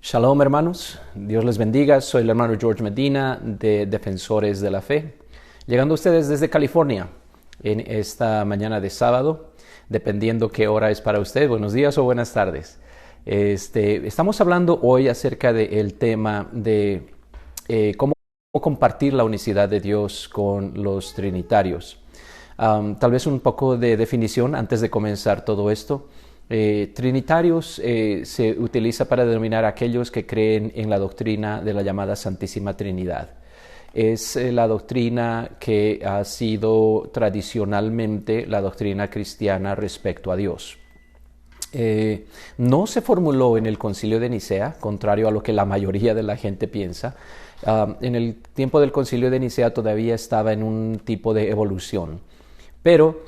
Shalom, hermanos, Dios les bendiga. Soy el hermano George Medina de Defensores de la Fe, llegando a ustedes desde California en esta mañana de sábado, dependiendo qué hora es para usted. Buenos días o buenas tardes. Estamos hablando hoy acerca del tema de cómo compartir la unicidad de Dios con los trinitarios. Tal vez un poco de definición antes de comenzar todo esto. Trinitarios se utiliza para denominar a aquellos que creen en la doctrina de la llamada Santísima Trinidad. Es la doctrina que ha sido tradicionalmente la doctrina cristiana respecto a Dios. No se formuló en el Concilio de Nicea, contrario a lo que la mayoría de la gente piensa. En el tiempo del Concilio de Nicea todavía estaba en un tipo de evolución, pero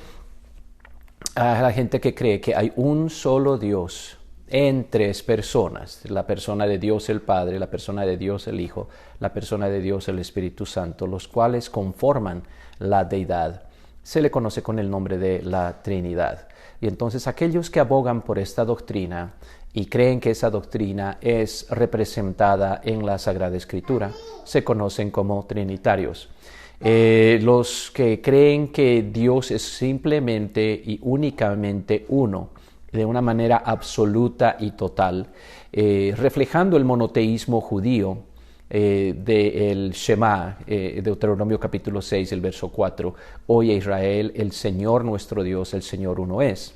a la gente que cree que hay un solo Dios en tres personas, la persona de Dios el Padre, la persona de Dios el Hijo, la persona de Dios el Espíritu Santo, los cuales conforman la deidad, se le conoce con el nombre de la Trinidad. Y entonces aquellos que abogan por esta doctrina y creen que esa doctrina es representada en la Sagrada Escritura, se conocen como trinitarios. Los que creen que Dios es simplemente y únicamente uno, de una manera absoluta y total, reflejando el monoteísmo judío del Shema, Deuteronomio capítulo 6, el verso 4, Oye Israel, el Señor nuestro Dios, el Señor uno es.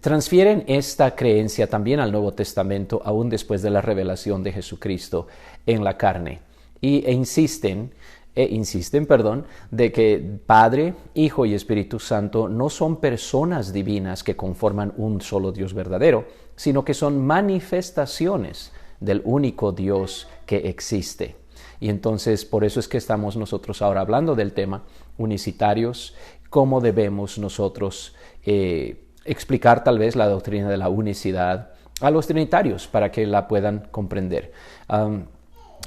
Transfieren esta creencia también al Nuevo Testamento, aún después de la revelación de Jesucristo en la carne, e insisten, de que Padre, Hijo y Espíritu Santo no son personas divinas que conforman un solo Dios verdadero, sino que son manifestaciones del único Dios que existe. Y entonces por eso es que estamos nosotros ahora hablando del tema unicitarios, cómo debemos nosotros explicar tal vez la doctrina de la unicidad a los trinitarios para que la puedan comprender.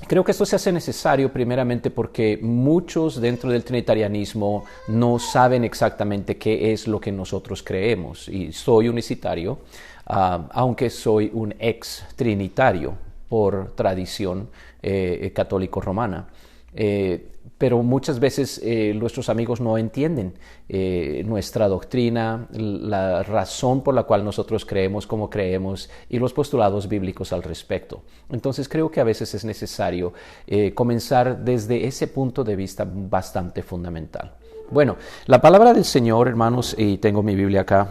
Creo que esto se hace necesario primeramente porque muchos dentro del trinitarianismo no saben exactamente qué es lo que nosotros creemos. Y soy unicitario, aunque soy un ex trinitario por tradición católico romana. Pero muchas veces nuestros amigos no entienden nuestra doctrina, la razón por la cual nosotros creemos como creemos y los postulados bíblicos al respecto. Entonces creo que a veces es necesario comenzar desde ese punto de vista bastante fundamental. Bueno, la palabra del Señor, hermanos, y tengo mi Biblia acá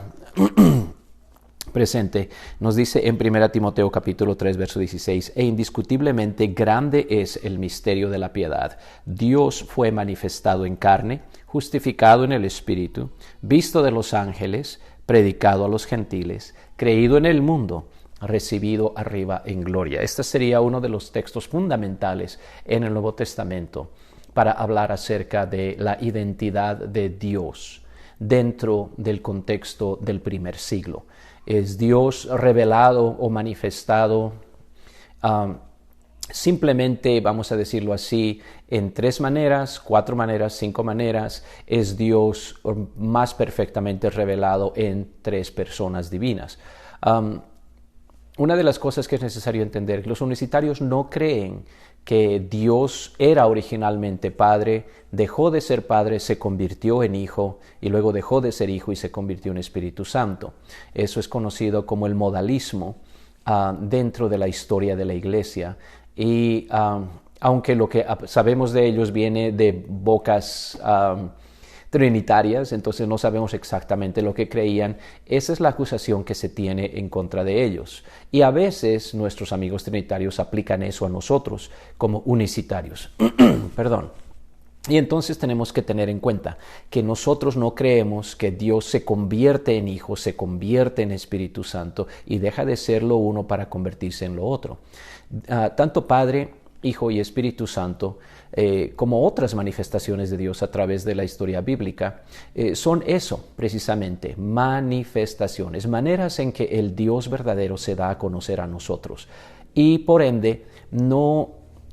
presente, nos dice en 1 Timoteo capítulo 3, verso 16, e indiscutiblemente grande es el misterio de la piedad. Dios fue manifestado en carne, justificado en el Espíritu, visto de los ángeles, predicado a los gentiles, creído en el mundo, recibido arriba en gloria. Este sería uno de los textos fundamentales en el Nuevo Testamento para hablar acerca de la identidad de Dios dentro del contexto del primer siglo. Es Dios revelado o manifestado simplemente, vamos a decirlo así, en 3 maneras, 4 maneras, 5 maneras. Es Dios más perfectamente revelado en 3 personas divinas. Una de las cosas que es necesario entender, los unicitarios no creen que Dios era originalmente Padre, dejó de ser Padre, se convirtió en Hijo, y luego dejó de ser Hijo y se convirtió en Espíritu Santo. Eso es conocido como el modalismo dentro de la historia de la Iglesia. Y aunque lo que sabemos de ellos viene de bocas trinitarias, entonces no sabemos exactamente lo que creían. Esa es la acusación que se tiene en contra de ellos. Y a veces nuestros amigos trinitarios aplican eso a nosotros como unicitarios. Perdón. Y entonces tenemos que tener en cuenta que nosotros no creemos que Dios se convierte en Hijo, se convierte en Espíritu Santo y deja de ser lo uno para convertirse en lo otro. Tanto Padre, Hijo y Espíritu Santo, como otras manifestaciones de Dios a través de la historia bíblica, son eso precisamente, manifestaciones, maneras en que el Dios verdadero se da a conocer a nosotros. Y por ende,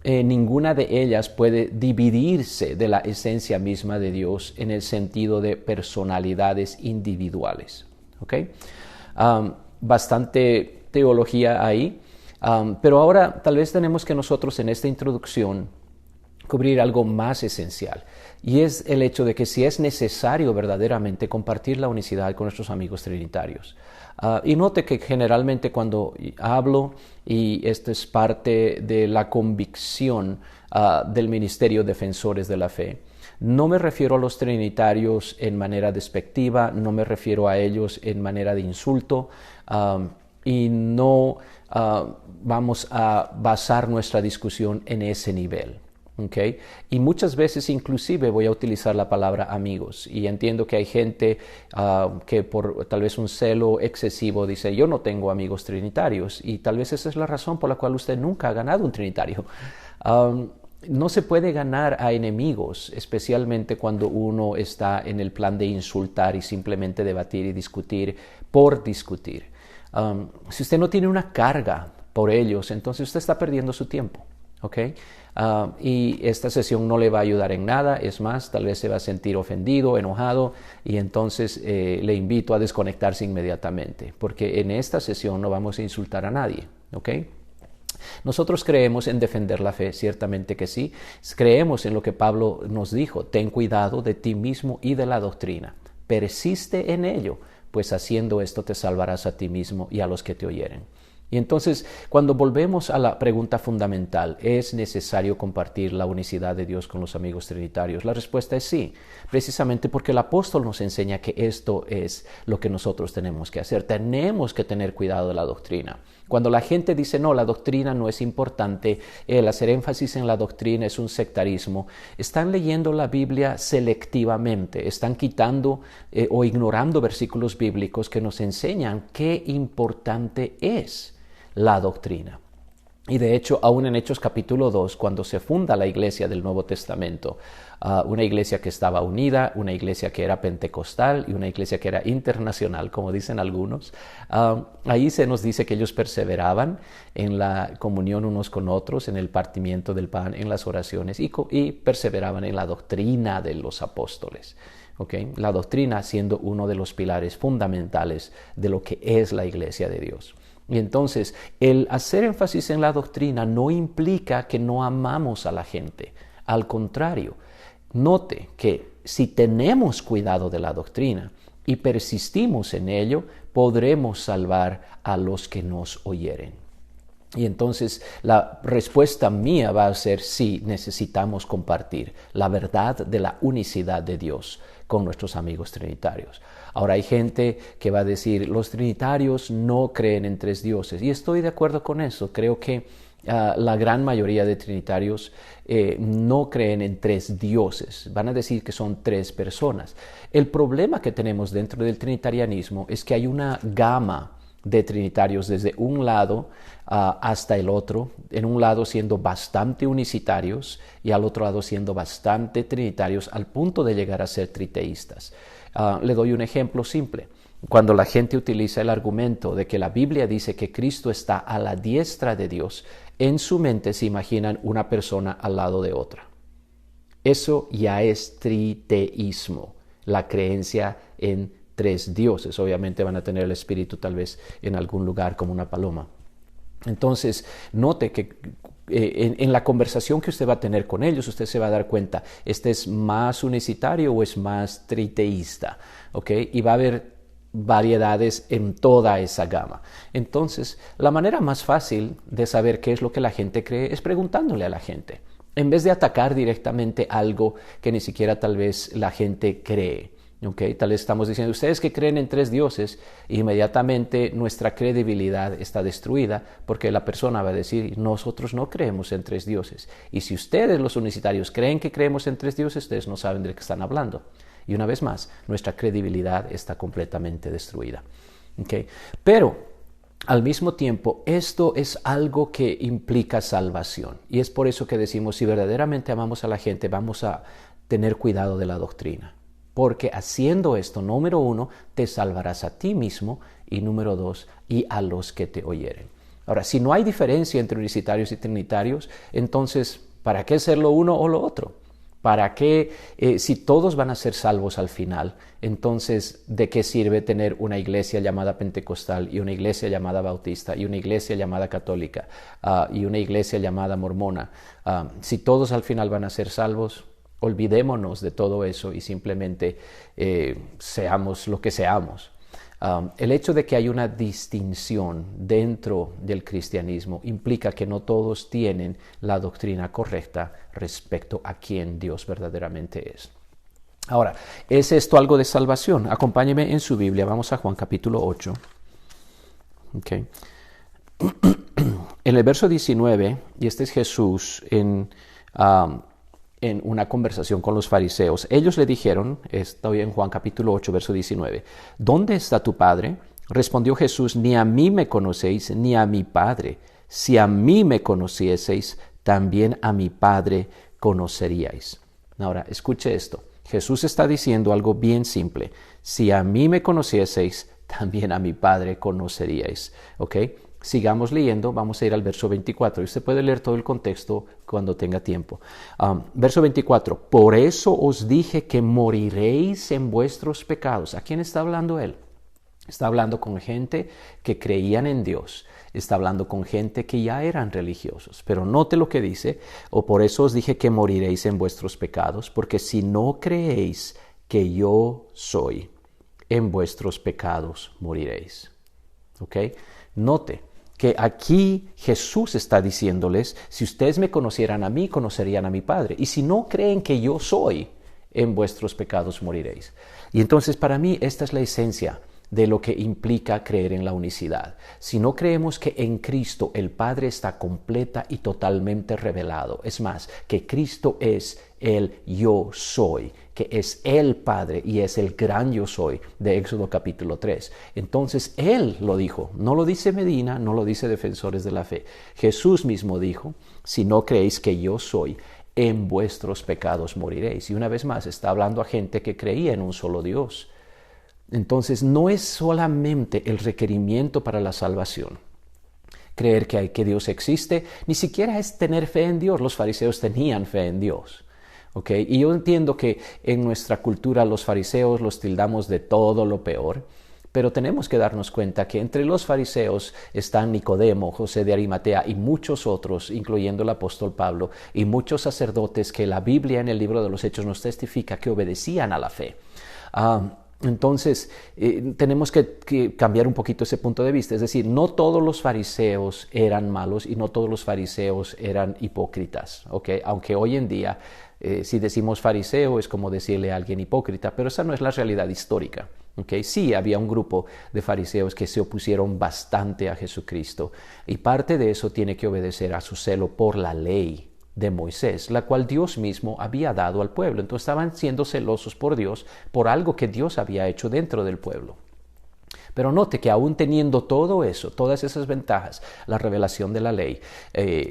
ninguna de ellas puede dividirse de la esencia misma de Dios en el sentido de personalidades individuales. ¿Okay? Bastante teología ahí. Pero ahora tal vez tenemos que nosotros en esta introducción cubrir algo más esencial, y es el hecho de que si es necesario verdaderamente compartir la unicidad con nuestros amigos trinitarios. Y note que generalmente cuando hablo, y esto es parte de la convicción del Ministerio Defensores de la Fe, no me refiero a los trinitarios en manera despectiva, no me refiero a ellos en manera de insulto, y no vamos a basar nuestra discusión en ese nivel. Okay. Y muchas veces inclusive voy a utilizar la palabra amigos, y entiendo que hay gente que por tal vez un celo excesivo dice yo no tengo amigos trinitarios, y tal vez esa es la razón por la cual usted nunca ha ganado un trinitario. No se puede ganar a enemigos, especialmente cuando uno está en el plan de insultar y simplemente debatir y discutir por discutir. Si usted no tiene una carga por ellos, entonces usted está perdiendo su tiempo. ¿Okay? Y esta sesión no le va a ayudar en nada, es más, tal vez se va a sentir ofendido, enojado, y entonces le invito a desconectarse inmediatamente, porque en esta sesión no vamos a insultar a nadie. ¿Okay? Nosotros creemos en defender la fe, ciertamente que sí. Creemos en lo que Pablo nos dijo: ten cuidado de ti mismo y de la doctrina, persiste en ello, pues haciendo esto te salvarás a ti mismo y a los que te oyeren. Y entonces, cuando volvemos a la pregunta fundamental, ¿es necesario compartir la unicidad de Dios con los amigos trinitarios? La respuesta es sí, precisamente porque el apóstol nos enseña que esto es lo que nosotros tenemos que hacer. Tenemos que tener cuidado de la doctrina. Cuando la gente dice, no, la doctrina no es importante, el hacer énfasis en la doctrina es un sectarismo, están leyendo la Biblia selectivamente, están quitando o ignorando versículos bíblicos que nos enseñan qué importante es la doctrina. Y de hecho, aún en Hechos capítulo 2, cuando se funda la iglesia del Nuevo Testamento, una iglesia que estaba unida, una iglesia que era pentecostal y una iglesia que era internacional, como dicen algunos, ahí se nos dice que ellos perseveraban en la comunión unos con otros, en el partimiento del pan, en las oraciones, y perseveraban en la doctrina de los apóstoles. ¿Okay? La doctrina siendo uno de los pilares fundamentales de lo que es la iglesia de Dios. Y entonces, el hacer énfasis en la doctrina no implica que no amamos a la gente. Al contrario, note que si tenemos cuidado de la doctrina y persistimos en ello, podremos salvar a los que nos oyeren. Y entonces la respuesta mía va a ser sí, necesitamos compartir la verdad de la unicidad de Dios con nuestros amigos trinitarios. Ahora hay gente que va a decir, los trinitarios no creen en tres dioses, y estoy de acuerdo con eso. Creo que la gran mayoría de trinitarios no creen en tres dioses, van a decir que son tres personas. El problema que tenemos dentro del trinitarianismo es que hay una gama de trinitarios desde un lado hasta el otro, en un lado siendo bastante unicitarios y al otro lado siendo bastante trinitarios al punto de llegar a ser triteístas. Le doy un ejemplo simple. Cuando la gente utiliza el argumento de que la Biblia dice que Cristo está a la diestra de Dios, en su mente se imaginan una persona al lado de otra. Eso ya es triteísmo, la creencia en tres dioses. Obviamente van a tener el espíritu tal vez en algún lugar como una paloma. Entonces, note que en la conversación que usted va a tener con ellos, usted se va a dar cuenta, ¿este es más unicitario o es más triteísta? ¿Okay? Y va a haber variedades en toda esa gama. Entonces, la manera más fácil de saber qué es lo que la gente cree es preguntándole a la gente, en vez de atacar directamente algo que ni siquiera tal vez la gente cree. Okay, tal vez estamos diciendo, ustedes que creen en tres dioses, inmediatamente nuestra credibilidad está destruida, porque la persona va a decir, nosotros no creemos en tres dioses. Y si ustedes los unicitarios creen que creemos en tres dioses, ustedes no saben de qué están hablando. Y una vez más, nuestra credibilidad está completamente destruida. Okay. Pero al mismo tiempo, esto es algo que implica salvación. Y es por eso que decimos, si verdaderamente amamos a la gente, vamos a tener cuidado de la doctrina. Porque haciendo esto, número uno, te salvarás a ti mismo, y número dos, y a los que te oyeren. Ahora, si no hay diferencia entre unicitarios y trinitarios, entonces, ¿para qué ser lo uno o lo otro? ¿Para qué? Si todos van a ser salvos al final, entonces, ¿de qué sirve tener una iglesia llamada pentecostal y una iglesia llamada bautista y una iglesia llamada católica y una iglesia llamada mormona? Si todos al final van a ser salvos, olvidémonos de todo eso y simplemente seamos lo que seamos. El hecho de que hay una distinción dentro del cristianismo implica que no todos tienen la doctrina correcta respecto a quién Dios verdaderamente es. Ahora, ¿es esto algo de salvación? Acompáñeme en su Biblia, vamos a Juan capítulo 8. Okay. En el verso 19, y este es Jesús en una conversación con los fariseos. Ellos le dijeron, estoy en Juan capítulo 8, verso 19, ¿dónde está tu Padre? Respondió Jesús, ni a mí me conocéis, ni a mi Padre. Si a mí me conocieseis, también a mi Padre conoceríais. Ahora, escuche esto. Jesús está diciendo algo bien simple. Si a mí me conocieseis, también a mi Padre conoceríais. ¿Ok? Sigamos leyendo, vamos a ir al verso 24. Usted puede leer todo el contexto cuando tenga tiempo. Verso 24. Por eso os dije que moriréis en vuestros pecados. ¿A quién está hablando él? Está hablando con gente que creían en Dios. Está hablando con gente que ya eran religiosos. Pero note lo que dice. O por eso os dije que moriréis en vuestros pecados, porque si no creéis que yo soy, en vuestros pecados moriréis. ¿Ok? Note que aquí Jesús está diciéndoles, si ustedes me conocieran a mí, conocerían a mi Padre. Y si no creen que yo soy, en vuestros pecados moriréis. Y entonces para mí esta es la esencia de lo que implica creer en la unicidad. Si no creemos que en Cristo el Padre está completa y totalmente revelado, es más, que Cristo es el yo soy, que es el Padre y es el gran yo soy de Éxodo capítulo 3. Entonces Él lo dijo, no lo dice Medina, no lo dice Defensores de la Fe. Jesús mismo dijo, si no creéis que yo soy, en vuestros pecados moriréis. Y una vez más está hablando a gente que creía en un solo Dios. Entonces no es solamente el requerimiento para la salvación, creer que Dios existe, ni siquiera es tener fe en Dios. Los fariseos tenían fe en Dios. ¿Okay? Y yo entiendo que en nuestra cultura los fariseos los tildamos de todo lo peor, pero tenemos que darnos cuenta que entre los fariseos están Nicodemo, José de Arimatea y muchos otros, incluyendo el apóstol Pablo, y muchos sacerdotes que la Biblia en el libro de los Hechos nos testifica que obedecían a la fe. Entonces, tenemos que cambiar un poquito ese punto de vista. Es decir, no todos los fariseos eran malos y no todos los fariseos eran hipócritas. ¿Okay? Aunque hoy en día, si decimos fariseo, es como decirle a alguien hipócrita, pero esa no es la realidad histórica. ¿Okay? Sí, había un grupo de fariseos que se opusieron bastante a Jesucristo y parte de eso tiene que obedecer a su celo por la ley de Moisés, la cual Dios mismo había dado al pueblo. Entonces estaban siendo celosos por Dios, por algo que Dios había hecho dentro del pueblo. Pero note que aún teniendo todo eso, todas esas ventajas, la revelación de la ley,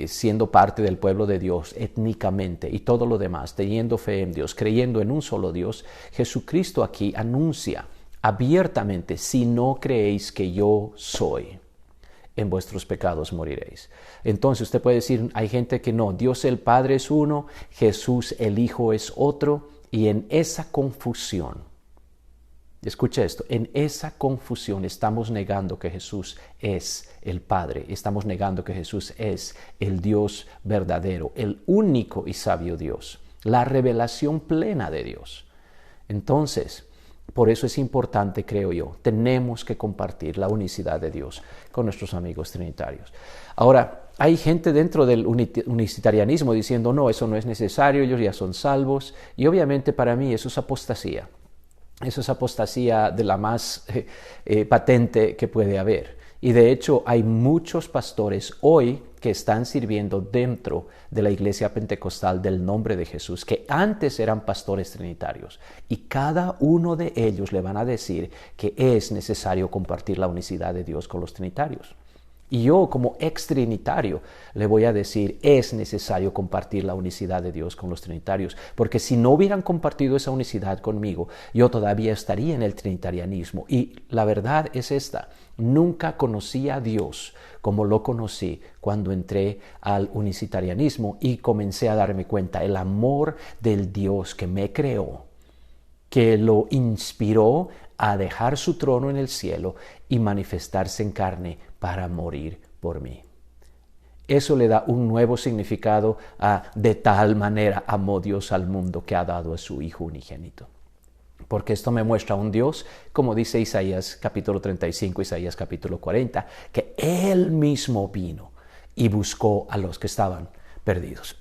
siendo parte del pueblo de Dios étnicamente y todo lo demás, teniendo fe en Dios, creyendo en un solo Dios, Jesucristo aquí anuncia abiertamente, si no creéis que yo soy, en vuestros pecados moriréis. Entonces usted puede decir, hay gente que no, Dios el Padre es uno, Jesús el Hijo es otro, y en esa confusión, escuche esto, en esa confusión estamos negando que Jesús es el Padre, estamos negando que Jesús es el Dios verdadero, el único y sabio Dios, la revelación plena de Dios. Entonces, por eso es importante, creo yo, tenemos que compartir la unicidad de Dios con nuestros amigos trinitarios. Ahora, hay gente dentro del unicitarianismo diciendo, no, eso no es necesario, ellos ya son salvos, y obviamente para mí eso es apostasía. Eso es apostasía de la más patente que puede haber. Y de hecho hay muchos pastores hoy que están sirviendo dentro de la iglesia pentecostal del nombre de Jesús, que antes eran pastores trinitarios. Y cada uno de ellos le van a decir que es necesario compartir la unicidad de Dios con los trinitarios. Y yo, como ex trinitario, le voy a decir, es necesario compartir la unicidad de Dios con los trinitarios, porque si no hubieran compartido esa unicidad conmigo, yo todavía estaría en el trinitarianismo. Y la verdad es esta, nunca conocí a Dios como lo conocí cuando entré al unicitarianismo y comencé a darme cuenta el amor del Dios que me creó, que lo inspiró a dejar su trono en el cielo y manifestarse en carne para morir por mí. Eso le da un nuevo significado a de tal manera amó Dios al mundo que ha dado a su Hijo unigénito. Porque esto me muestra a un Dios, como dice Isaías capítulo 35, Isaías capítulo 40, que Él mismo vino y buscó a los que estaban perdidos.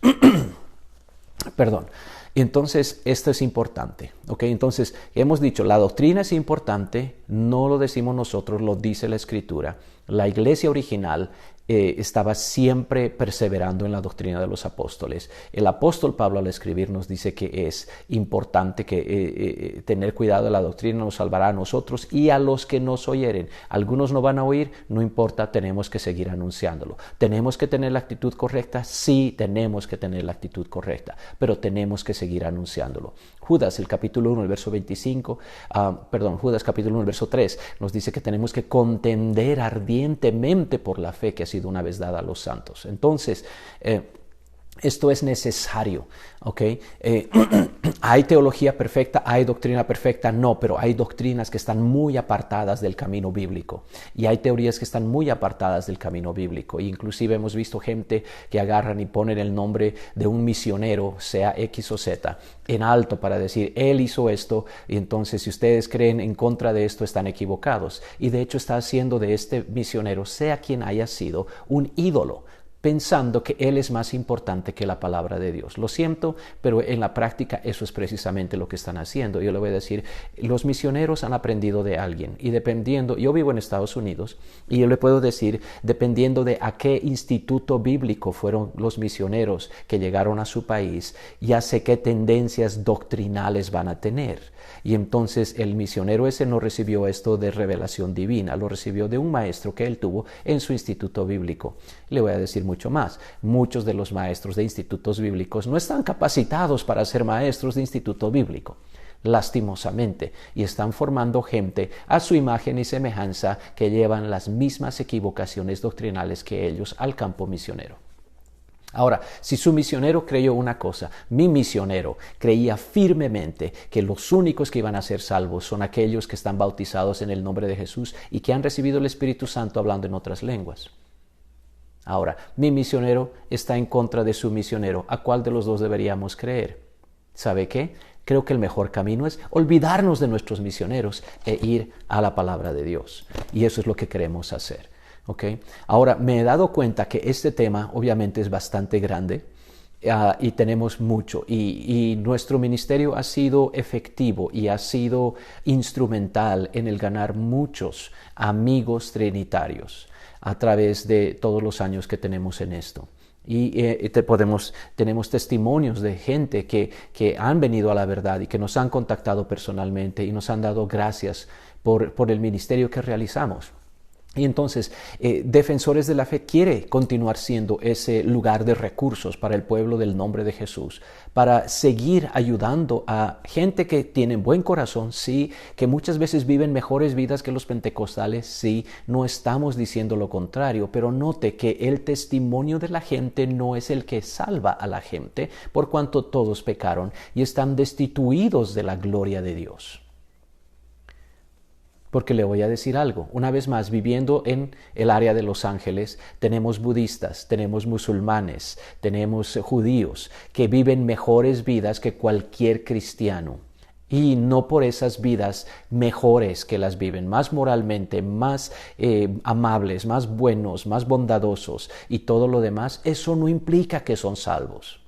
Perdón. Entonces, esto es importante, ¿ok? Entonces, hemos dicho, la doctrina es importante, no lo decimos nosotros, lo dice la Escritura. La iglesia original estaba siempre perseverando en la doctrina de los apóstoles. El apóstol Pablo al escribir nos dice que es importante que tener cuidado de la doctrina, nos salvará a nosotros y a los que nos oyeren. Algunos no van a oír, no importa, tenemos que seguir anunciándolo. ¿Tenemos que tener la actitud correcta? Sí, tenemos que tener la actitud correcta, pero tenemos que seguir anunciándolo. Judas, el capítulo 1, el verso 25, Judas capítulo 1, el verso 3, nos dice que tenemos que contender ardientemente por la fe que ha sido una vez dada a los santos. Entonces, esto es necesario, ¿ok? ¿Hay teología perfecta? ¿Hay doctrina perfecta? No, pero hay doctrinas que están muy apartadas del camino bíblico y hay teorías que están muy apartadas del camino bíblico. Inclusive hemos visto gente que agarran y ponen el nombre de un misionero, sea X o Z, en alto para decir, él hizo esto y entonces si ustedes creen en contra de esto están equivocados. Y de hecho está haciendo de este misionero, sea quien haya sido, un ídolo, pensando que él es más importante que la palabra de Dios. Lo siento, pero en la práctica eso es precisamente lo que están haciendo. Yo le voy a decir, los misioneros han aprendido de alguien y dependiendo, yo vivo en Estados Unidos y yo le puedo decir, dependiendo de a qué instituto bíblico fueron los misioneros que llegaron a su país, ya sé qué tendencias doctrinales van a tener. Y entonces el misionero ese no recibió esto de revelación divina, lo recibió de un maestro que él tuvo en su instituto bíblico. Le voy a decir mucho más. Muchos de los maestros de institutos bíblicos no están capacitados para ser maestros de instituto bíblico, lastimosamente, y están formando gente a su imagen y semejanza que llevan las mismas equivocaciones doctrinales que ellos al campo misionero. Ahora, si su misionero creyó una cosa, mi misionero creía firmemente que los únicos que iban a ser salvos son aquellos que están bautizados en el nombre de Jesús y que han recibido el Espíritu Santo hablando en otras lenguas. Ahora, mi misionero está en contra de su misionero. ¿A cuál de los dos deberíamos creer? ¿Sabe qué? Creo que el mejor camino es olvidarnos de nuestros misioneros e ir a la palabra de Dios. Y eso es lo que queremos hacer. ¿Okay? Ahora, me he dado cuenta que este tema obviamente es bastante grande y tenemos mucho y nuestro ministerio ha sido efectivo y ha sido instrumental en el ganar muchos amigos trinitarios a través de todos los años que tenemos en esto. Y tenemos testimonios de gente que han venido a la verdad y que nos han contactado personalmente y nos han dado gracias por el ministerio que realizamos. Y entonces, Defensores de la Fe quiere continuar siendo ese lugar de recursos para el pueblo del nombre de Jesús, para seguir ayudando a gente que tiene buen corazón, sí, que muchas veces viven mejores vidas que los pentecostales, sí, no estamos diciendo lo contrario, pero note que el testimonio de la gente no es el que salva a la gente, por cuanto todos pecaron y están destituidos de la gloria de Dios. Porque le voy a decir algo, una vez más, viviendo en el área de Los Ángeles, tenemos budistas, tenemos musulmanes, tenemos judíos que viven mejores vidas que cualquier cristiano. Y no por esas vidas mejores que las viven, más moralmente, más amables, más buenos, más bondadosos y todo lo demás, eso no implica que son salvos.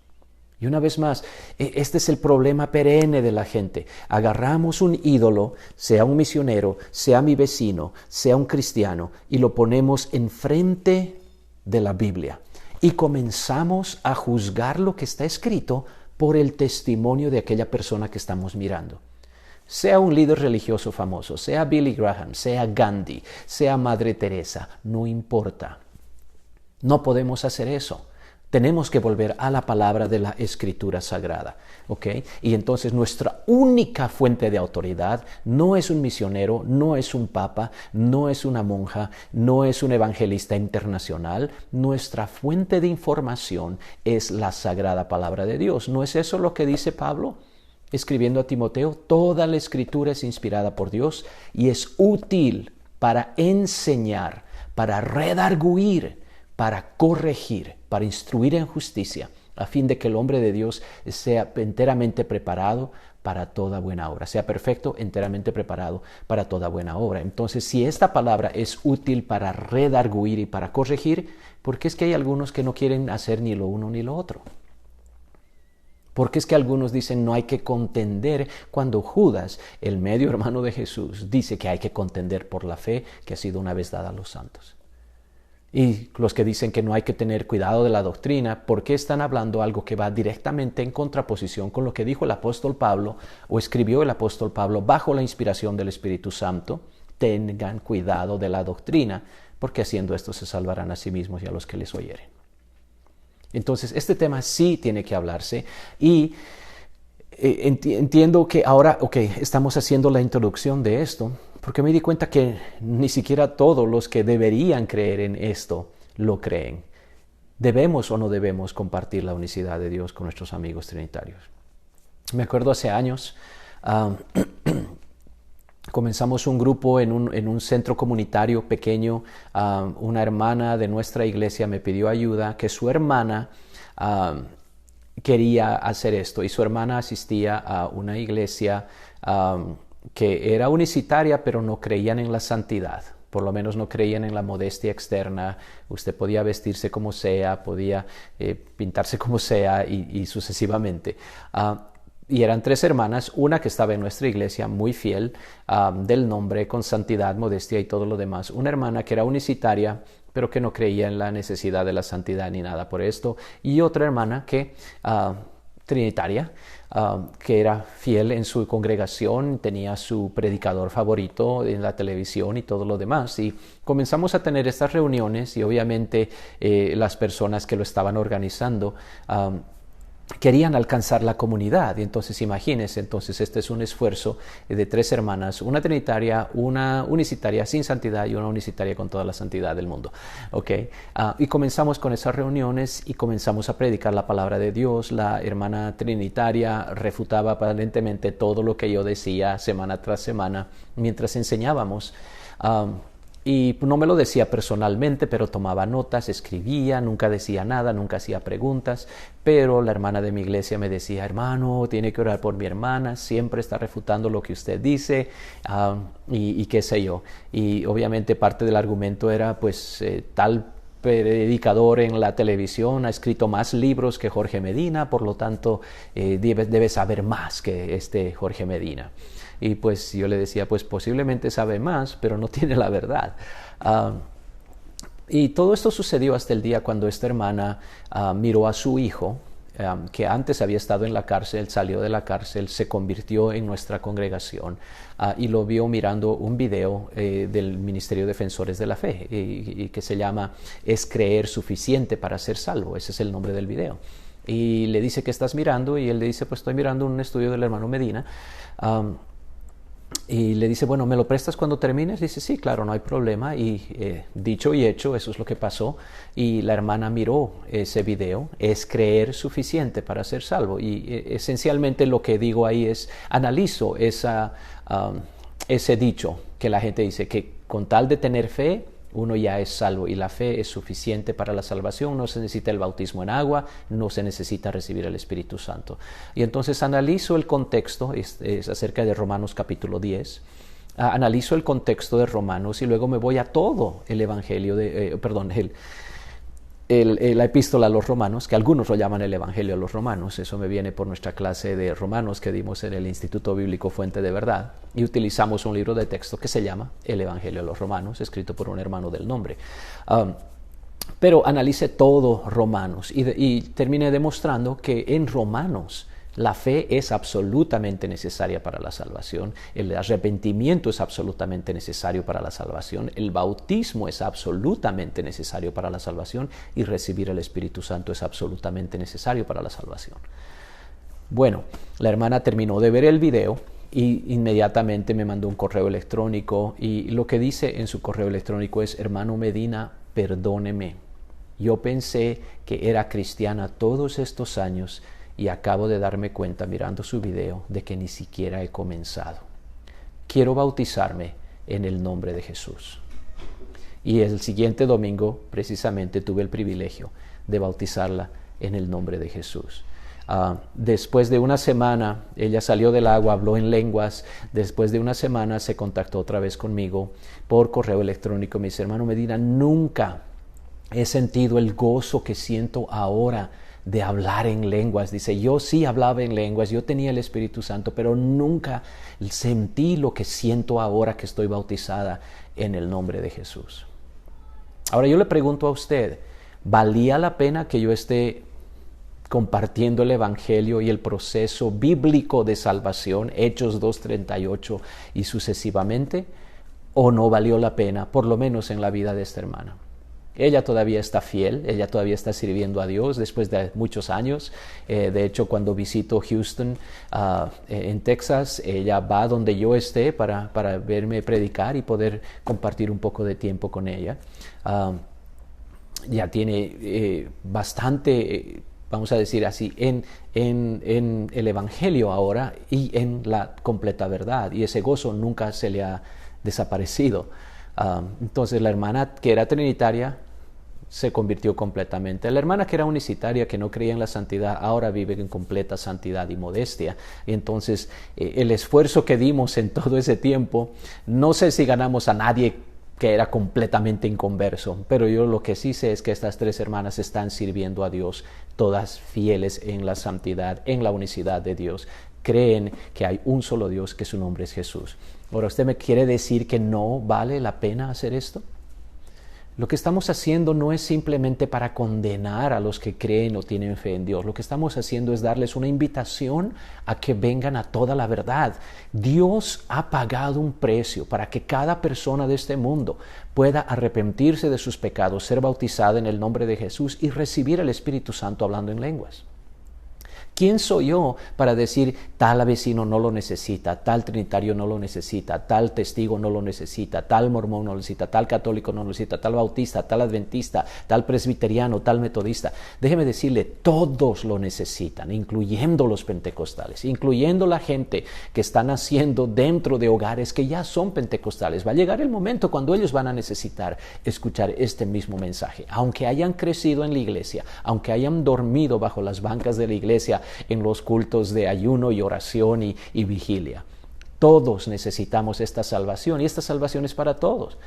Y una vez más, este es el problema perenne de la gente. Agarramos un ídolo, sea un misionero, sea mi vecino, sea un cristiano, y lo ponemos enfrente de la Biblia. Y comenzamos a juzgar lo que está escrito por el testimonio de aquella persona que estamos mirando. Sea un líder religioso famoso, sea Billy Graham, sea Gandhi, sea Madre Teresa, no importa. No podemos hacer eso. Tenemos que volver a la palabra de la Escritura Sagrada, ¿ok? Y entonces nuestra única fuente de autoridad no es un misionero, no es un papa, no es una monja, no es un evangelista internacional. Nuestra fuente de información es la Sagrada Palabra de Dios. ¿No es eso lo que dice Pablo? Escribiendo a Timoteo, toda la Escritura es inspirada por Dios y es útil para enseñar, para redarguir, para corregir, para instruir en justicia, a fin de que el hombre de Dios sea enteramente preparado para toda buena obra, sea perfecto, enteramente preparado para toda buena obra. Entonces, si esta palabra es útil para redarguir y para corregir, ¿por qué es que hay algunos que no quieren hacer ni lo uno ni lo otro? ¿Por qué es que algunos dicen no hay que contender cuando Judas, el medio hermano de Jesús, dice que hay que contender por la fe que ha sido una vez dada a los santos? Y los que dicen que no hay que tener cuidado de la doctrina, ¿por qué están hablando algo que va directamente en contraposición con lo que dijo el apóstol Pablo o escribió el apóstol Pablo bajo la inspiración del Espíritu Santo? Tengan cuidado de la doctrina, porque haciendo esto se salvarán a sí mismos y a los que les oyeren. Entonces, este tema sí tiene que hablarse y entiendo que ahora, estamos haciendo la introducción de esto, porque me di cuenta que ni siquiera todos los que deberían creer en esto lo creen. ¿Debemos o no debemos compartir la unicidad de Dios con nuestros amigos trinitarios? Me acuerdo hace años, comenzamos un grupo en un centro comunitario pequeño. Una hermana de nuestra iglesia me pidió ayuda, que su hermana quería hacer esto, y su hermana asistía a una iglesia que era unicitaria, pero no creían en la santidad. Por lo menos no creían en la modestia externa. Usted podía vestirse como sea, podía pintarse como sea y sucesivamente. Y eran 3 hermanas, una que estaba en nuestra iglesia muy fiel del nombre, con santidad, modestia y todo lo demás. Una hermana que era unicitaria, pero que no creía en la necesidad de la santidad ni nada por esto. Y otra hermana que trinitaria, que era fiel en su congregación, tenía su predicador favorito en la televisión y todo lo demás. Y comenzamos a tener estas reuniones y obviamente las personas que lo estaban organizando querían alcanzar la comunidad. Y entonces imagínense, este es un esfuerzo de 3 hermanas, una trinitaria, una unicitaria sin santidad y una unicitaria con toda la santidad del mundo. Y comenzamos con esas reuniones y comenzamos a predicar la palabra de Dios. La hermana trinitaria refutaba aparentemente todo lo que yo decía semana tras semana mientras enseñábamos. Y no me lo decía personalmente, pero tomaba notas, escribía, nunca decía nada, nunca hacía preguntas. Pero la hermana de mi iglesia me decía: hermano, tiene que orar por mi hermana, siempre está refutando lo que usted dice, y qué sé yo. Y obviamente parte del argumento era, pues, tal predicador en la televisión ha escrito más libros que Jorge Medina, por lo tanto debe saber más que este Jorge Medina. Y pues yo le decía, pues posiblemente sabe más, pero no tiene la verdad. Y todo esto sucedió hasta el día cuando esta hermana miró a su hijo, que antes había estado en la cárcel, salió de la cárcel, se convirtió en nuestra congregación, y lo vio mirando un video del Ministerio de Defensores de la Fe, y que se llama ¿Es creer suficiente para ser salvo? Ese es el nombre del video. Y le dice: ¿qué estás mirando? Y él le dice: pues estoy mirando un estudio del hermano Medina. Y le dice: bueno, ¿me lo prestas cuando termines? Dice: sí, claro, no hay problema. Y dicho y hecho, eso es lo que pasó. Y la hermana miró ese video, ¿es creer suficiente para ser salvo? Y esencialmente lo que digo ahí es, analizo ese dicho que la gente dice, que con tal de tener fe, uno ya es salvo, y la fe es suficiente para la salvación. No se necesita el bautismo en agua, no se necesita recibir el Espíritu Santo. Y entonces analizo el contexto, es acerca de Romanos capítulo 10, analizo el contexto de Romanos y luego me voy a todo el evangelio la epístola a los Romanos, que algunos lo llaman el Evangelio a los Romanos. Eso me viene por nuestra clase de Romanos que dimos en el Instituto Bíblico Fuente de Verdad, y utilizamos un libro de texto que se llama el Evangelio a los Romanos, escrito por un hermano del nombre. Pero analicé todo Romanos y terminé demostrando que en Romanos La fe es absolutamente necesaria para la salvación, el arrepentimiento es absolutamente necesario para la salvación, el bautismo es absolutamente necesario para la salvación y recibir el Espíritu Santo es absolutamente necesario para la salvación. Bueno, la hermana terminó de ver el video y inmediatamente me mandó un correo electrónico y lo que dice en su correo electrónico es: hermano Medina, perdóneme. Yo pensé que era cristiana todos estos años y acabo de darme cuenta mirando su video de que ni siquiera he comenzado. Quiero bautizarme en el nombre de Jesús. Y el siguiente domingo precisamente tuve el privilegio de bautizarla en el nombre de Jesús. Después de una semana, ella salió del agua, habló en lenguas. Después de una semana se contactó otra vez conmigo por correo electrónico. Me dice: hermano Medina, nunca he sentido el gozo que siento ahora de hablar en lenguas. Dice: yo sí hablaba en lenguas, yo tenía el Espíritu Santo, pero nunca sentí lo que siento ahora que estoy bautizada en el nombre de Jesús. Ahora yo le pregunto a usted, ¿valía la pena que yo esté compartiendo el Evangelio y el proceso bíblico de salvación, Hechos 2:38 y sucesivamente, o no valió la pena, por lo menos en la vida de esta hermana? Ella todavía está fiel, ella todavía está sirviendo a Dios después de muchos años. De hecho, cuando visito Houston, en Texas, ella va donde yo esté para verme predicar y poder compartir un poco de tiempo con ella. Ya tiene bastante, vamos a decir así, en el Evangelio ahora y en la completa verdad. Y ese gozo nunca se le ha desaparecido. Entonces la hermana que era trinitaria se convirtió completamente. La hermana que era unicitaria, que no creía en la santidad, ahora vive en completa santidad y modestia. Y entonces el esfuerzo que dimos en todo ese tiempo, no sé si ganamos a nadie que era completamente inconverso, pero yo lo que sí sé es que estas tres hermanas están sirviendo a Dios, todas fieles en la santidad, en la unicidad de Dios. Creen que hay un solo Dios, que su nombre es Jesús. Ahora, ¿usted me quiere decir que no vale la pena hacer esto? Lo que estamos haciendo no es simplemente para condenar a los que creen o tienen fe en Dios. Lo que estamos haciendo es darles una invitación a que vengan a toda la verdad. Dios ha pagado un precio para que cada persona de este mundo pueda arrepentirse de sus pecados, ser bautizada en el nombre de Jesús y recibir el Espíritu Santo hablando en lenguas. ¿Quién soy yo para decir tal vecino no lo necesita, tal trinitario no lo necesita, tal testigo no lo necesita, tal mormón no lo necesita, tal católico no lo necesita, tal bautista, tal adventista, tal presbiteriano, tal metodista? Déjeme decirle, todos lo necesitan, incluyendo los pentecostales, incluyendo la gente que está naciendo dentro de hogares que ya son pentecostales. Va a llegar el momento cuando ellos van a necesitar escuchar este mismo mensaje. Aunque hayan crecido en la iglesia, aunque hayan dormido bajo las bancas de la iglesia, en los cultos de ayuno y oración y vigilia. Todos necesitamos esta salvación y esta salvación es para todos.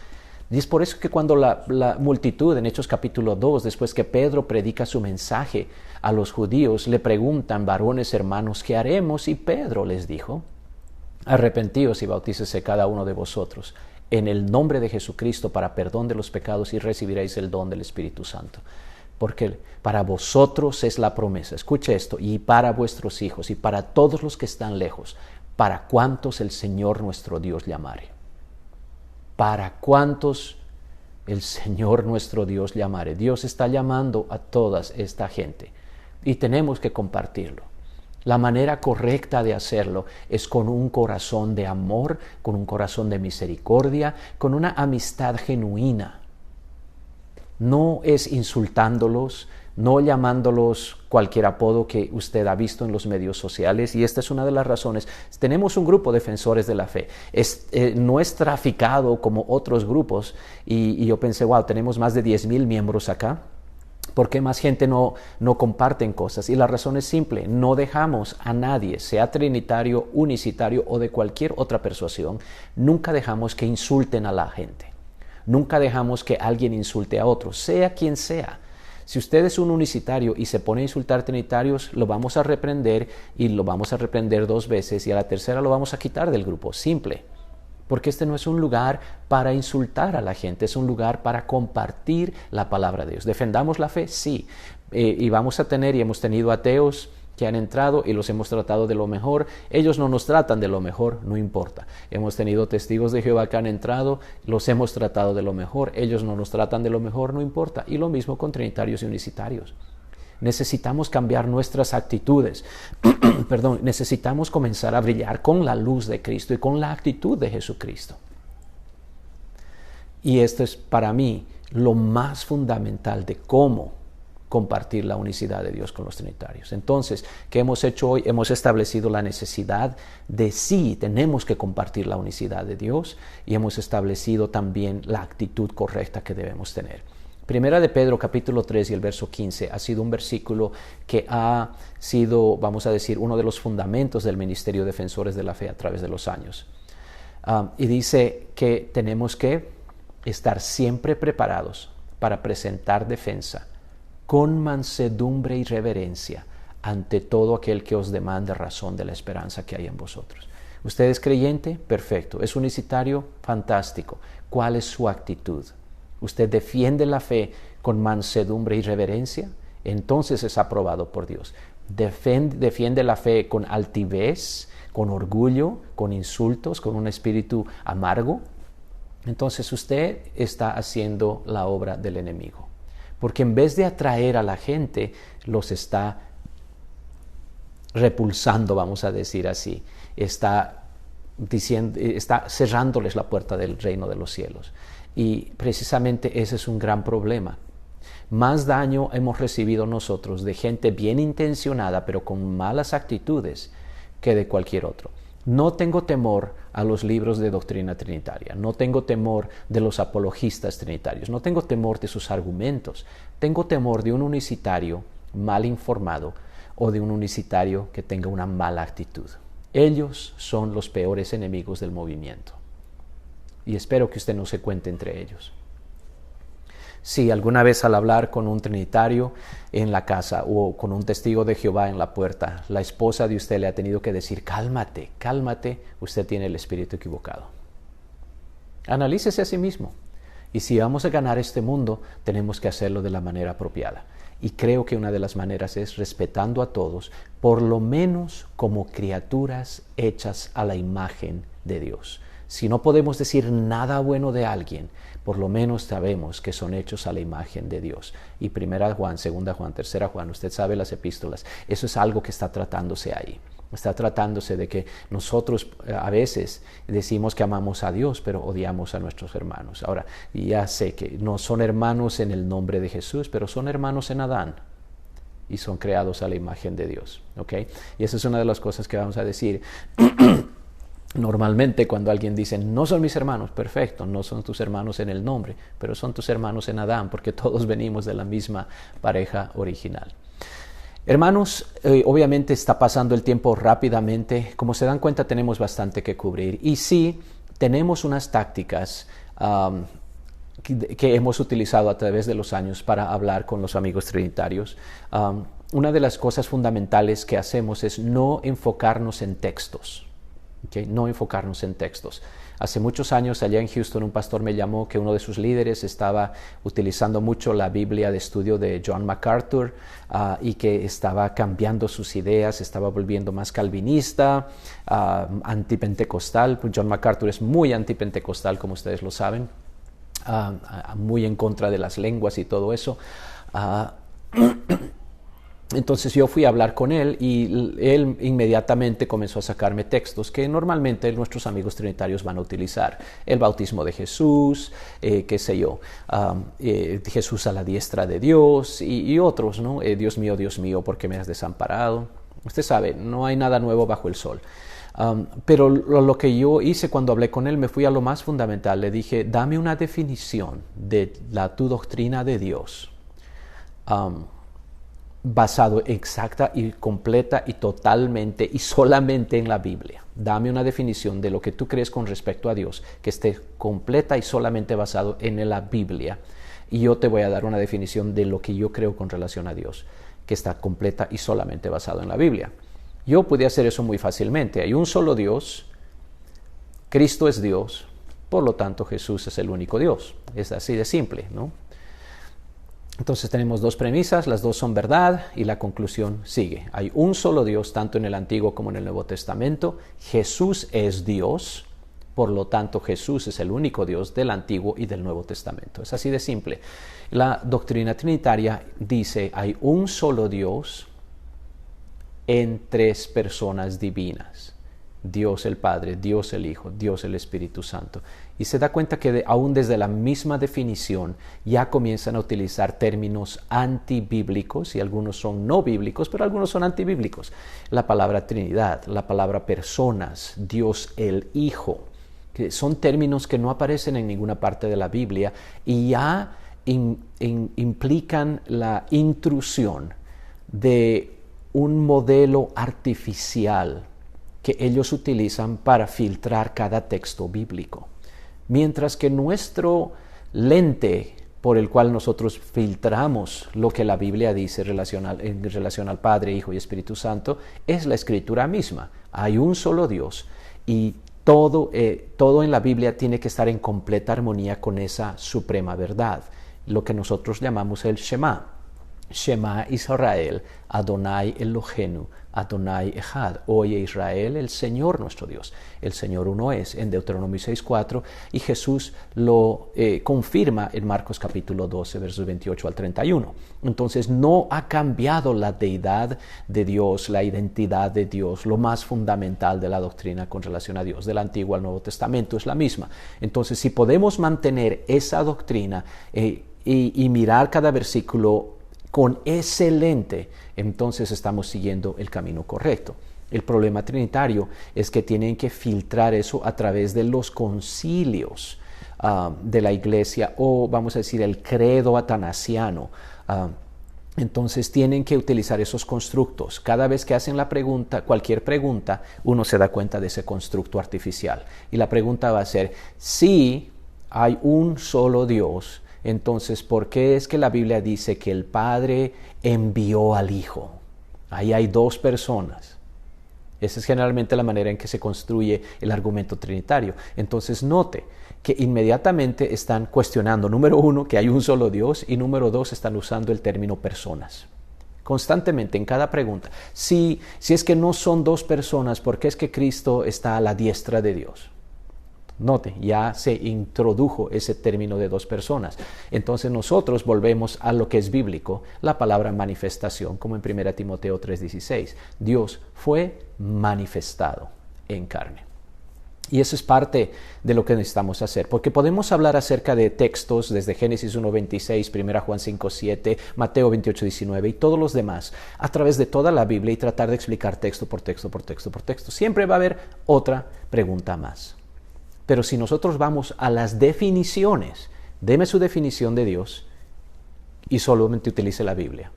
Y es por eso que cuando la multitud en Hechos capítulo 2, después que Pedro predica su mensaje a los judíos, le preguntan: varones hermanos, ¿qué haremos? Y Pedro les dijo: arrepentíos y bautícese cada uno de vosotros en el nombre de Jesucristo para perdón de los pecados y recibiréis el don del Espíritu Santo. Porque para vosotros es la promesa, escuche esto, y para vuestros hijos y para todos los que están lejos, para cuantos el Señor nuestro Dios llamare. Para cuantos el Señor nuestro Dios llamare. Dios está llamando a toda esta gente y tenemos que compartirlo. La manera correcta de hacerlo es con un corazón de amor, con un corazón de misericordia, con una amistad genuina. No es insultándolos, no llamándolos cualquier apodo que usted ha visto en los medios sociales, y esta es una de las razones. Tenemos un grupo de defensores de la fe. No es traficado como otros grupos, y yo pensé, wow, tenemos más de 10,000 miembros acá. ¿Por qué más gente no comparten cosas? Y la razón es simple: no dejamos a nadie, sea trinitario, unicitario o de cualquier otra persuasión, nunca dejamos que insulten a la gente. Nunca dejamos que alguien insulte a otro, sea quien sea. Si usted es un unicitario y se pone a insultar trinitarios, lo vamos a reprender, y lo vamos a reprender 2 veces, y a la tercera lo vamos a quitar del grupo. Simple. Porque este no es un lugar para insultar a la gente, es un lugar para compartir la palabra de Dios. ¿Defendamos la fe? Sí. Y vamos a tener, y hemos tenido ateos que han entrado y los hemos tratado de lo mejor. Ellos no nos tratan de lo mejor, no importa. Hemos tenido testigos de Jehová que han entrado, los hemos tratado de lo mejor. Ellos no nos tratan de lo mejor, no importa. Y lo mismo con trinitarios y unicitarios. Necesitamos cambiar nuestras actitudes. Perdón, necesitamos comenzar a brillar con la luz de Cristo y con la actitud de Jesucristo. Y esto es para mí lo más fundamental de cómo compartir la unicidad de Dios con los trinitarios. Entonces, ¿qué hemos hecho hoy? Hemos establecido la necesidad de sí, tenemos que compartir la unicidad de Dios, y hemos establecido también la actitud correcta que debemos tener. Primera de Pedro, capítulo 3 y el verso 15, ha sido un versículo que ha sido, vamos a decir, uno de los fundamentos del ministerio de Defensores de la Fe a través de los años. Y dice que tenemos que estar siempre preparados para presentar defensa con mansedumbre y reverencia ante todo aquel que os demande razón de la esperanza que hay en vosotros. ¿Usted es creyente? Perfecto. ¿Es unicitario? Fantástico. ¿Cuál es su actitud? ¿Usted defiende la fe con mansedumbre y reverencia? Entonces es aprobado por Dios. ¿Defiende la fe con altivez, con orgullo, con insultos, con un espíritu amargo? Entonces usted está haciendo la obra del enemigo. Porque en vez de atraer a la gente, los está repulsando, vamos a decir así. Está cerrándoles la puerta del reino de los cielos. Y precisamente ese es un gran problema. Más daño hemos recibido nosotros de gente bien intencionada, pero con malas actitudes, que de cualquier otro. No tengo temor a los libros de doctrina trinitaria, no tengo temor de los apologistas trinitarios, no tengo temor de sus argumentos, tengo temor de un unicitario mal informado o de un unicitario que tenga una mala actitud. Ellos son los peores enemigos del movimiento y espero que usted no se cuente entre ellos. Si alguna vez al hablar con un trinitario en la casa o con un testigo de Jehová en la puerta, la esposa de usted le ha tenido que decir, cálmate, cálmate, usted tiene el espíritu equivocado. Analícese a sí mismo. Y si vamos a ganar este mundo, tenemos que hacerlo de la manera apropiada. Y creo que una de las maneras es respetando a todos, por lo menos como criaturas hechas a la imagen de Dios. Si no podemos decir nada bueno de alguien, por lo menos sabemos que son hechos a la imagen de Dios. Y 1 Juan, 2 Juan, 3 Juan, usted sabe las epístolas, eso es algo que está tratándose ahí. Está tratándose de que nosotros a veces decimos que amamos a Dios, pero odiamos a nuestros hermanos. Ahora, ya sé que no son hermanos en el nombre de Jesús, pero son hermanos en Adán. Y son creados a la imagen de Dios. ¿Okay? Y esa es una de las cosas que vamos a decir. Normalmente cuando alguien dice, no son mis hermanos, perfecto, no son tus hermanos en el nombre, pero son tus hermanos en Adán, porque todos venimos de la misma pareja original. Hermanos, obviamente está pasando el tiempo rápidamente. Como se dan cuenta, tenemos bastante que cubrir. Y sí, tenemos unas tácticas que hemos utilizado a través de los años para hablar con los amigos trinitarios. Una de las cosas fundamentales que hacemos es no enfocarnos en textos. Okay, no enfocarnos en textos. Hace muchos años allá en Houston un pastor me llamó que uno de sus líderes estaba utilizando mucho la Biblia de estudio de John MacArthur y que estaba cambiando sus ideas, estaba volviendo más calvinista, antipentecostal. John MacArthur es muy antipentecostal, como ustedes lo saben, muy en contra de las lenguas y todo eso. Entonces yo fui a hablar con él y él inmediatamente comenzó a sacarme textos que normalmente nuestros amigos trinitarios van a utilizar. El bautismo de Jesús, qué sé yo, Jesús a la diestra de Dios y otros, ¿no? Dios mío, ¿por qué me has desamparado? Usted sabe, no hay nada nuevo bajo el sol. Pero lo que yo hice cuando hablé con él, me fui a lo más fundamental. Le dije, dame una definición de tu doctrina de Dios. Basado exacta y completa y totalmente y solamente en la Biblia. Dame una definición de lo que tú crees con respecto a Dios, que esté completa y solamente basado en la Biblia. Y yo te voy a dar una definición de lo que yo creo con relación a Dios, que está completa y solamente basado en la Biblia. Yo pude hacer eso muy fácilmente. Hay un solo Dios, Cristo es Dios, por lo tanto Jesús es el único Dios. Es así de simple, ¿no? Entonces tenemos dos premisas, las dos son verdad y la conclusión sigue. Hay un solo Dios, tanto en el Antiguo como en el Nuevo Testamento. Jesús es Dios, por lo tanto Jesús es el único Dios del Antiguo y del Nuevo Testamento. Es así de simple. La doctrina trinitaria dice, hay un solo Dios en tres personas divinas. Dios el Padre, Dios el Hijo, Dios el Espíritu Santo. Y se da cuenta que aún desde la misma definición ya comienzan a utilizar términos antibíblicos, y algunos son no bíblicos, pero algunos son antibíblicos. La palabra Trinidad, la palabra personas, Dios el Hijo, que son términos que no aparecen en ninguna parte de la Biblia y ya implican la intrusión de un modelo artificial que ellos utilizan para filtrar cada texto bíblico. Mientras que nuestro lente por el cual nosotros filtramos lo que la Biblia dice en relación al Padre, Hijo y Espíritu Santo, es la Escritura misma. Hay un solo Dios y todo en la Biblia tiene que estar en completa armonía con esa suprema verdad, lo que nosotros llamamos el Shema. Shema Israel, Adonai Eloheinu, Adonai Echad. Oye Israel, el Señor nuestro Dios. El Señor uno es, en Deuteronomio 6:4, y Jesús lo confirma en Marcos capítulo 12, versos 28 al 31. Entonces no ha cambiado la deidad de Dios, la identidad de Dios, lo más fundamental de la doctrina con relación a Dios, del Antiguo al Nuevo Testamento es la misma. Entonces si podemos mantener esa doctrina y mirar cada versículo con ese lente, entonces estamos siguiendo el camino correcto. El problema trinitario es que tienen que filtrar eso a través de los concilios de la iglesia, o vamos a decir el credo atanasiano. Entonces tienen que utilizar esos constructos. Cada vez que hacen cualquier pregunta, uno se da cuenta de ese constructo artificial. Y la pregunta va a ser, si hay un solo Dios, entonces, ¿por qué es que la Biblia dice que el Padre envió al Hijo? Ahí hay dos personas. Esa es generalmente la manera en que se construye el argumento trinitario. Entonces, note que inmediatamente están cuestionando, número uno, que hay un solo Dios, y número dos, están usando el término personas. Constantemente, en cada pregunta. Si es que no son dos personas, ¿por qué es que Cristo está a la diestra de Dios? Note, ya se introdujo ese término de dos personas. Entonces nosotros volvemos a lo que es bíblico, la palabra manifestación, como en 1 Timoteo 3:16. Dios fue manifestado en carne. Y eso es parte de lo que necesitamos hacer, porque podemos hablar acerca de textos desde Génesis 1:26, 1 Juan 5:7, Mateo 28:19 y todos los demás, a través de toda la Biblia, y tratar de explicar texto por texto, por texto, por texto. Siempre va a haber otra pregunta más. Pero si nosotros vamos a las definiciones, deme su definición de Dios y solamente utilice la Biblia.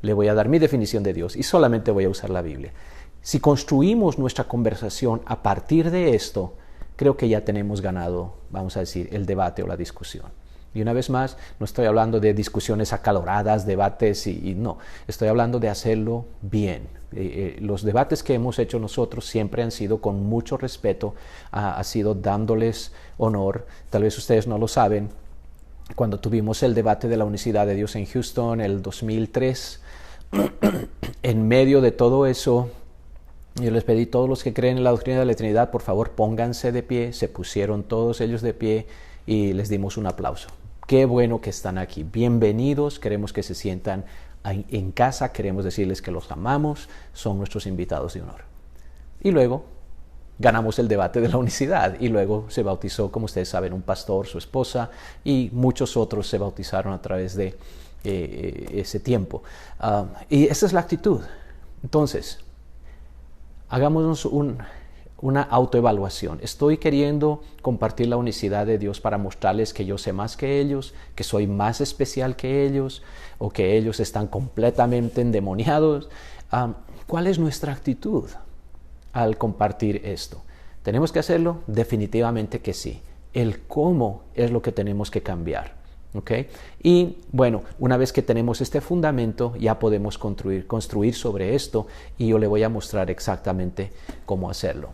Le voy a dar mi definición de Dios y solamente voy a usar la Biblia. Si construimos nuestra conversación a partir de esto, creo que ya tenemos ganado, vamos a decir, el debate o la discusión. Y una vez más, no estoy hablando de discusiones acaloradas, debates y no. Estoy hablando de hacerlo bien. Los debates que hemos hecho nosotros siempre han sido con mucho respeto, ha sido dándoles honor. Tal vez ustedes no lo saben, cuando tuvimos el debate de la unicidad de Dios en Houston, el 2003, en medio de todo eso, yo les pedí a todos los que creen en la doctrina de la Trinidad, por favor pónganse de pie. Se pusieron todos ellos de pie y les dimos un aplauso. Qué bueno que están aquí. Bienvenidos, queremos que se sientan en casa, queremos decirles que los amamos, son nuestros invitados de honor. Y luego ganamos el debate de la unicidad y luego se bautizó, como ustedes saben, un pastor, su esposa y muchos otros se bautizaron a través de ese tiempo. Y esa es la actitud. Entonces, hagámonos una autoevaluación. ¿Estoy queriendo compartir la unicidad de Dios para mostrarles que yo sé más que ellos, que soy más especial que ellos, o que ellos están completamente endemoniados? ¿Cuál es nuestra actitud al compartir esto? ¿Tenemos que hacerlo? Definitivamente que sí. El cómo es lo que tenemos que cambiar. ¿Okay? Y bueno, una vez que tenemos este fundamento, ya podemos construir sobre esto, y yo le voy a mostrar exactamente cómo hacerlo.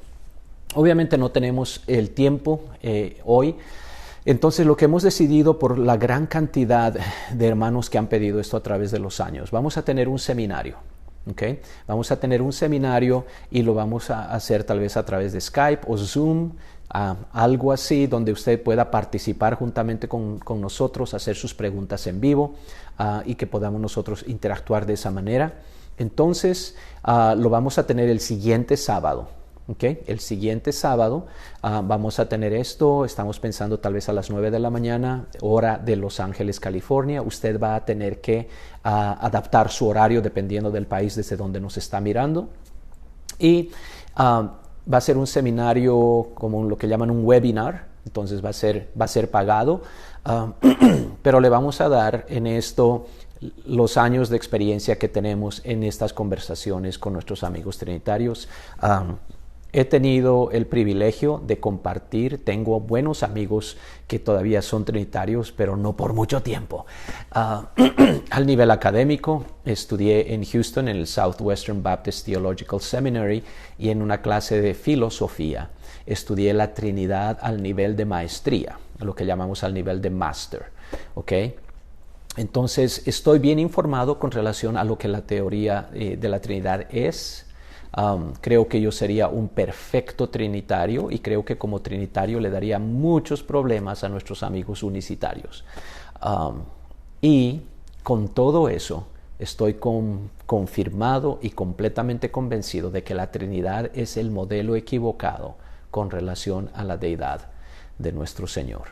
Obviamente no tenemos el tiempo hoy Entonces, lo que hemos decidido por la gran cantidad de hermanos que han pedido esto a través de los años, vamos a tener un seminario. ¿Okay? Vamos a tener un seminario y lo vamos a hacer tal vez a través de Skype o Zoom, algo así, donde usted pueda participar juntamente con nosotros, hacer sus preguntas en vivo y que podamos nosotros interactuar de esa manera. Entonces, lo vamos a tener el siguiente sábado. Okay. El siguiente sábado vamos a tener esto, estamos pensando tal vez a las 9 de la mañana, hora de Los Ángeles, California. Usted va a tener que adaptar su horario dependiendo del país desde donde nos está mirando. Y va a ser un seminario como lo que llaman un webinar, entonces va a ser pagado, pero le vamos a dar en esto los años de experiencia que tenemos en estas conversaciones con nuestros amigos trinitarios. He tenido el privilegio de compartir, tengo buenos amigos que todavía son trinitarios, pero no por mucho tiempo. Al nivel académico, estudié en Houston, en el Southwestern Baptist Theological Seminary, y en una clase de filosofía estudié la Trinidad al nivel de maestría, lo que llamamos al nivel de máster. ¿Okay? Entonces, estoy bien informado con relación a lo que la teoría de la Trinidad es. Creo que yo sería un perfecto trinitario y creo que como trinitario le daría muchos problemas a nuestros amigos unicitarios. Y con todo eso estoy confirmado y completamente convencido de que la Trinidad es el modelo equivocado con relación a la deidad de nuestro Señor.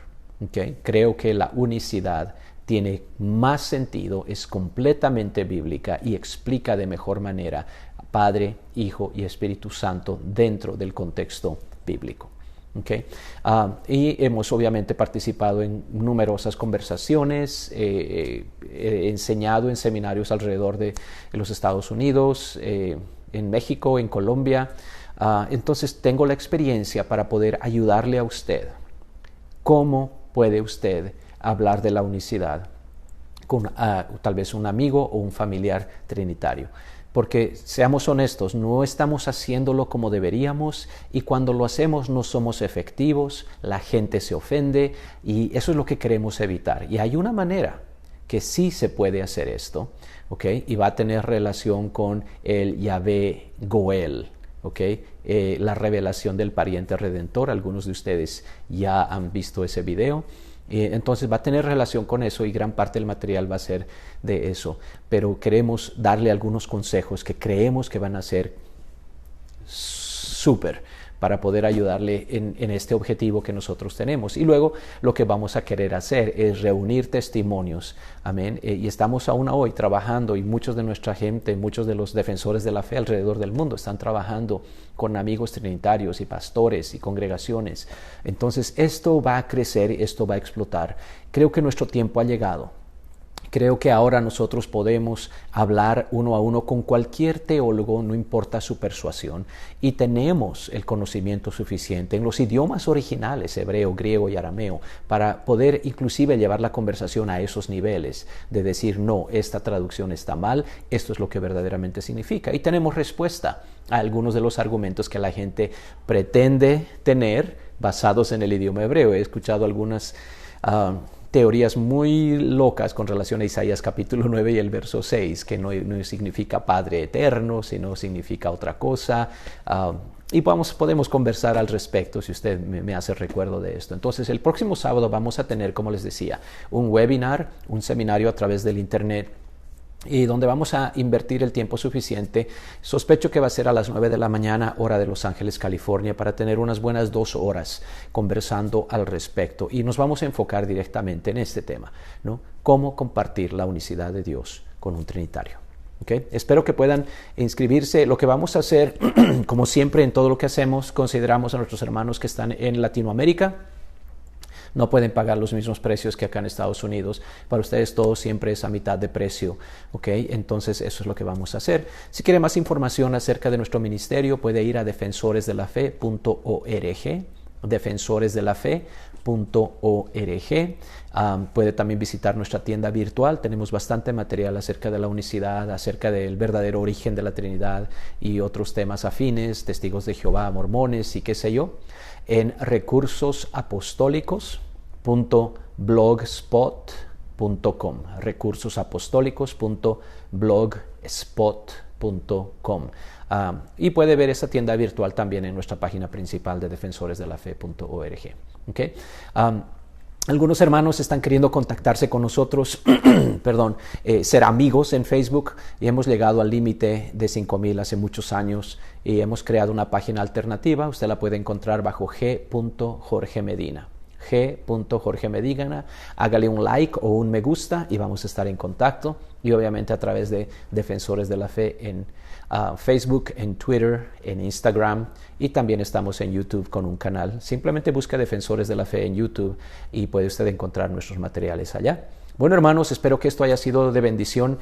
¿Okay? Creo que la unicidad tiene más sentido, es completamente bíblica y explica de mejor manera Padre, Hijo y Espíritu Santo dentro del contexto bíblico. ¿Okay? Y hemos obviamente participado en numerosas conversaciones, he enseñado en seminarios alrededor de los Estados Unidos, en México, en Colombia. Entonces tengo la experiencia para poder ayudarle a usted. ¿Cómo puede usted hablar de la unicidad con tal vez un amigo o un familiar trinitario? Porque seamos honestos, no estamos haciéndolo como deberíamos y cuando lo hacemos no somos efectivos, la gente se ofende y eso es lo que queremos evitar. Y hay una manera que sí se puede hacer esto, ¿okay? Y va a tener relación con el Yahvé Goel, ¿okay? La revelación del pariente redentor. Algunos de ustedes ya han visto ese video. Entonces va a tener relación con eso y gran parte del material va a ser de eso, pero queremos darle algunos consejos que creemos que van a ser súper para poder ayudarle en este objetivo que nosotros tenemos. Y luego lo que vamos a querer hacer es reunir testimonios, amén, y estamos aún hoy trabajando y muchos de nuestra gente, muchos de los defensores de la fe alrededor del mundo están trabajando con amigos trinitarios y pastores y congregaciones. Entonces esto va a crecer, esto va a explotar. Creo que nuestro tiempo ha llegado. Creo que ahora nosotros podemos hablar uno a uno con cualquier teólogo, no importa su persuasión, y tenemos el conocimiento suficiente en los idiomas originales, hebreo, griego y arameo, para poder inclusive llevar la conversación a esos niveles, de decir, no, esta traducción está mal, esto es lo que verdaderamente significa. Y tenemos respuesta a algunos de los argumentos que la gente pretende tener basados en el idioma hebreo. He escuchado algunas teorías muy locas con relación a Isaías capítulo 9 y el verso 6, que no significa Padre eterno, sino significa otra cosa. Y podemos conversar al respecto si usted me hace recuerdo de esto. Entonces, el próximo sábado vamos a tener, como les decía, un webinar, un seminario a través del internet, y donde vamos a invertir el tiempo suficiente. Sospecho que va a ser a las 9 de la mañana, hora de Los Ángeles, California, para tener unas buenas 2 horas conversando al respecto. Y nos vamos a enfocar directamente en este tema, ¿no? Cómo compartir la unicidad de Dios con un trinitario. ¿Okay? Espero que puedan inscribirse. Lo que vamos a hacer, como siempre en todo lo que hacemos, consideramos a nuestros hermanos que están en Latinoamérica. No pueden pagar los mismos precios que acá en Estados Unidos. Para ustedes todo siempre es a mitad de precio, ¿ok? Entonces eso es lo que vamos a hacer. Si quiere más información acerca de nuestro ministerio, puede ir a defensoresdelafe.org, defensoresdelafe.org. Puede también visitar nuestra tienda virtual. Tenemos bastante material acerca de la unicidad, acerca del verdadero origen de la Trinidad y otros temas afines, testigos de Jehová, mormones y qué sé yo, en recursosapostólicos.org. recursosapostólicos.blogspot.com, recursosapostólicos.blogspot.com. Y puede ver esa tienda virtual también en nuestra página principal de defensoresdelafe.org. ¿Okay? Algunos hermanos están queriendo contactarse con nosotros, perdón, ser amigos en Facebook, y hemos llegado al límite de 5,000 hace muchos años y hemos creado una página alternativa. Usted la puede encontrar bajo g.jorgemedina. g.jorgemedina, hágale un like o un me gusta y vamos a estar en contacto, y obviamente a través de Defensores de la Fe en Facebook, en Twitter, en Instagram, y también estamos en YouTube con un canal. Simplemente busca Defensores de la Fe en YouTube y puede usted encontrar nuestros materiales allá. Bueno, hermanos, espero que esto haya sido de bendición.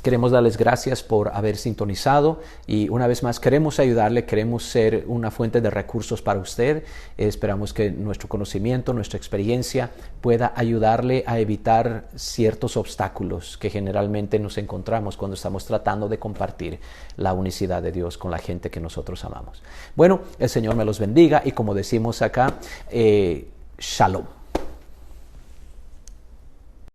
Queremos darles gracias por haber sintonizado, y una vez más queremos ayudarle, queremos ser una fuente de recursos para usted. Esperamos que nuestro conocimiento, nuestra experiencia pueda ayudarle a evitar ciertos obstáculos que generalmente nos encontramos cuando estamos tratando de compartir la unicidad de Dios con la gente que nosotros amamos. Bueno, el Señor me los bendiga, y como decimos acá, Shalom.